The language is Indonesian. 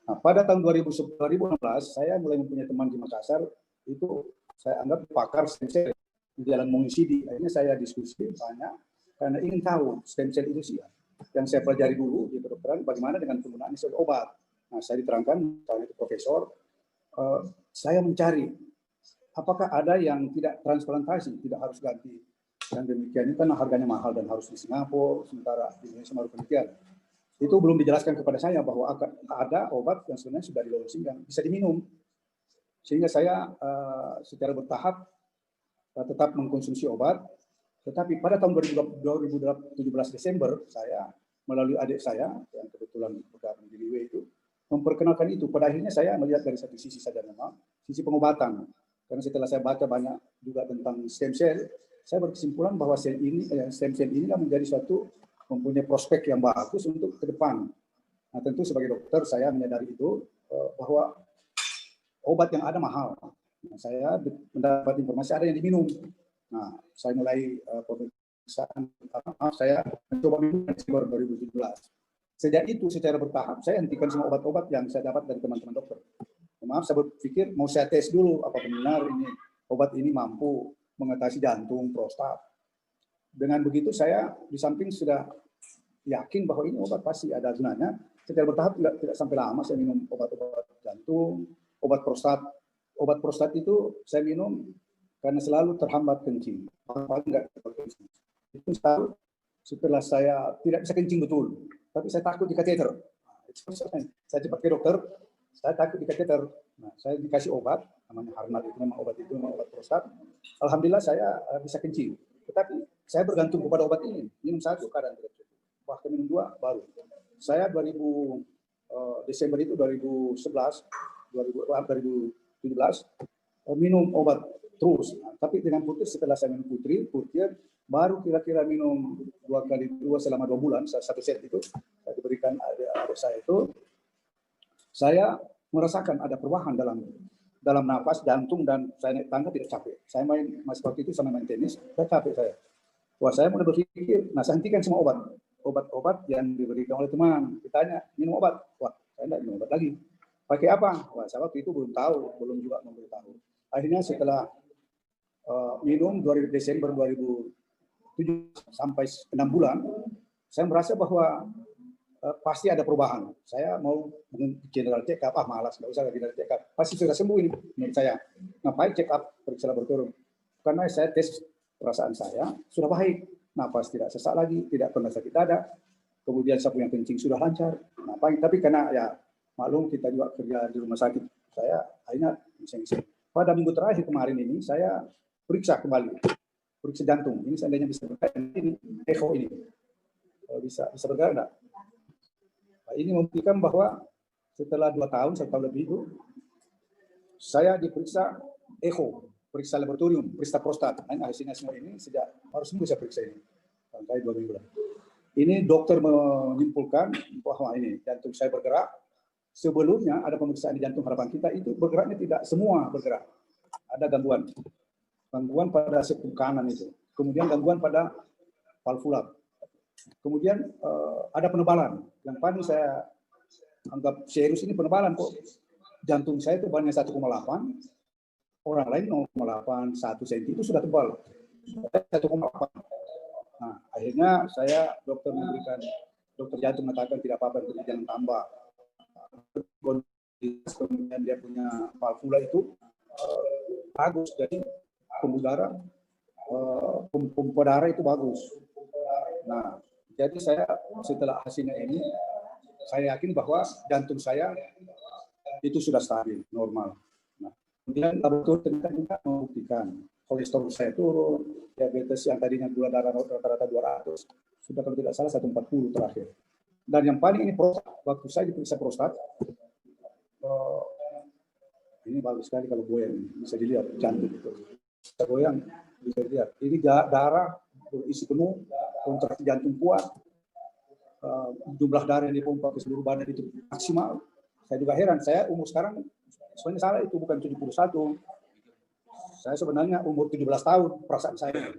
Nah, pada tahun 2016 saya mulai mempunyai teman di Makassar, itu saya anggap pakar stem cell di dalam mengisi. Akhirnya saya diskusi banyak karena ingin tahu stem cell itu sih yang saya pelajari dulu di kedokteran, bagaimana dengan penggunaan sebagai obat. Nah, saya diterangkan, misalnya itu profesor, saya mencari apakah ada yang tidak transplantasi, tidak harus ganti. Dan demikian ini karena harganya mahal dan harus di Singapura, sementara di Indonesia baru demikian. Itu belum dijelaskan kepada saya bahwa ada obat yang sebenarnya sudah di launching yang bisa diminum. Sehingga saya secara bertahap tetap mengkonsumsi obat. Tetapi pada tahun 2017 Desember, saya melalui adik saya yang kebetulan bergabung di Liwe itu memperkenalkan itu. Pada akhirnya saya melihat dari satu sisi saja memang, sisi pengobatan. Karena setelah saya baca banyak juga tentang stem cell, saya berkesimpulan bahwa stem cell ini menjadi suatu mempunyai prospek yang bagus untuk ke depan. Nah, tentu sebagai dokter saya menyadari itu bahwa obat yang ada mahal. Nah, saya mendapat informasi ada yang diminum. Nah, saya mulai pemeriksaan pertama, saya mencoba minum di Desember 2017. Sejak itu secara bertahap saya hentikan semua obat-obat yang saya dapat dari teman-teman dokter. Maaf, saya berpikir mau saya tes dulu apa benar ini obat ini mampu mengatasi jantung, prostat. Dengan begitu saya di samping sudah yakin bahwa ini obat pasti ada gunanya. Secara bertahap tidak sampai lama saya minum obat-obat jantung, obat prostat. Obat prostat itu saya minum karena selalu terhambat kencing. Itu setelah saya tidak bisa kencing betul, tapi saya takut di kateter. Saya cepat ke dokter, saya takut di kateter. Nah, saya dikasih obat, namanya Harnal itu memang obat prostat. Alhamdulillah saya bisa kencing. Tetapi saya bergantung kepada obat ini. Minum satu kadang tidak cukup. Bahkan minum dua baru. Saya Desember itu 2017 minum obat terus. Nah, tapi dengan putir setelah saya minum putir baru kira-kira minum dua selama 2 bulan, satu set itu saya diberikan adik saya itu. Saya merasakan ada perubahan dalam nafas, jantung, dan saya naik tangga tidak capek. Saya masih waktu itu sama main tenis, saya capek saya. Wah, saya mulai berpikir, nah saya hentikan semua obat yang diberikan oleh teman. Ditanya, minum obat? Wah, saya tidak minum obat lagi. Pakai apa? Wah, saya waktu itu belum juga memberitahu. Akhirnya setelah minum Desember 2007 sampai 6 bulan, saya merasa bahwa pasti ada perubahan. Saya mau general check up, malas, nggak usah general check up. Pasti sudah sembuh ini menurut saya. Ngapain check up, periksa laboratorium? Karena saya tes perasaan saya sudah baik. Napas tidak sesak lagi, tidak pernah sakit dada. Kemudian sapu yang kencing sudah lancar. Ngapain? Tapi karena ya maklum kita juga kerja di rumah sakit, saya akhirnya miseng-miseng. Pada minggu terakhir kemarin ini saya periksa kembali, periksa jantung. Ini seandainya bisa bergerak, ini echo ini bisa bergerak enggak? Nah, ini membuktikan bahwa setelah 2 tahun, 1 tahun lebih itu, saya diperiksa echo, periksa laboratorium, periksa prostat. Nah, hasilnya semua ini sejak harus sembuh saya periksa ini, sampai 2 minggu. Ini dokter menyimpulkan bahwa ini jantung saya bergerak. Sebelumnya ada pemeriksaan di Jantung Harapan Kita, itu bergeraknya tidak semua bergerak. Ada gangguan pada septum kanan itu. Kemudian gangguan pada valvula. Kemudian ada penebalan. Yang paling saya anggap serius ini penebalan kok. Jantung saya itu banyak 1,8, orang lain 0,8, 1 cm itu sudah tebal. 1,8. Nah, akhirnya dokter jantung mengatakan tidak apa-apa, jangan tambah. Kemudian dia punya valvula itu bagus, jadi pompa darah itu bagus. Nah, jadi saya setelah hasilnya ini, saya yakin bahwa jantung saya itu sudah stabil, normal. Nah, kemudian laboratorium ternyata membuktikan kolesterol saya turun, diabetes yang tadinya gula darah rata-rata 200, sudah kalau tidak salah 140 terakhir. Dan yang paling ini prostat, waktu saya diperiksa prostat, ini bagus sekali kalau goyang, bisa dilihat jantung itu. Kita goyang, bisa dilihat. Ini darah berisi penuh, kontraksi jantung kuat, jumlah darah yang dipompa ke seluruh badan itu maksimal. Saya juga heran, saya umur sekarang sebenarnya salah itu bukan 71. Saya sebenarnya umur 17 tahun perasaan saya.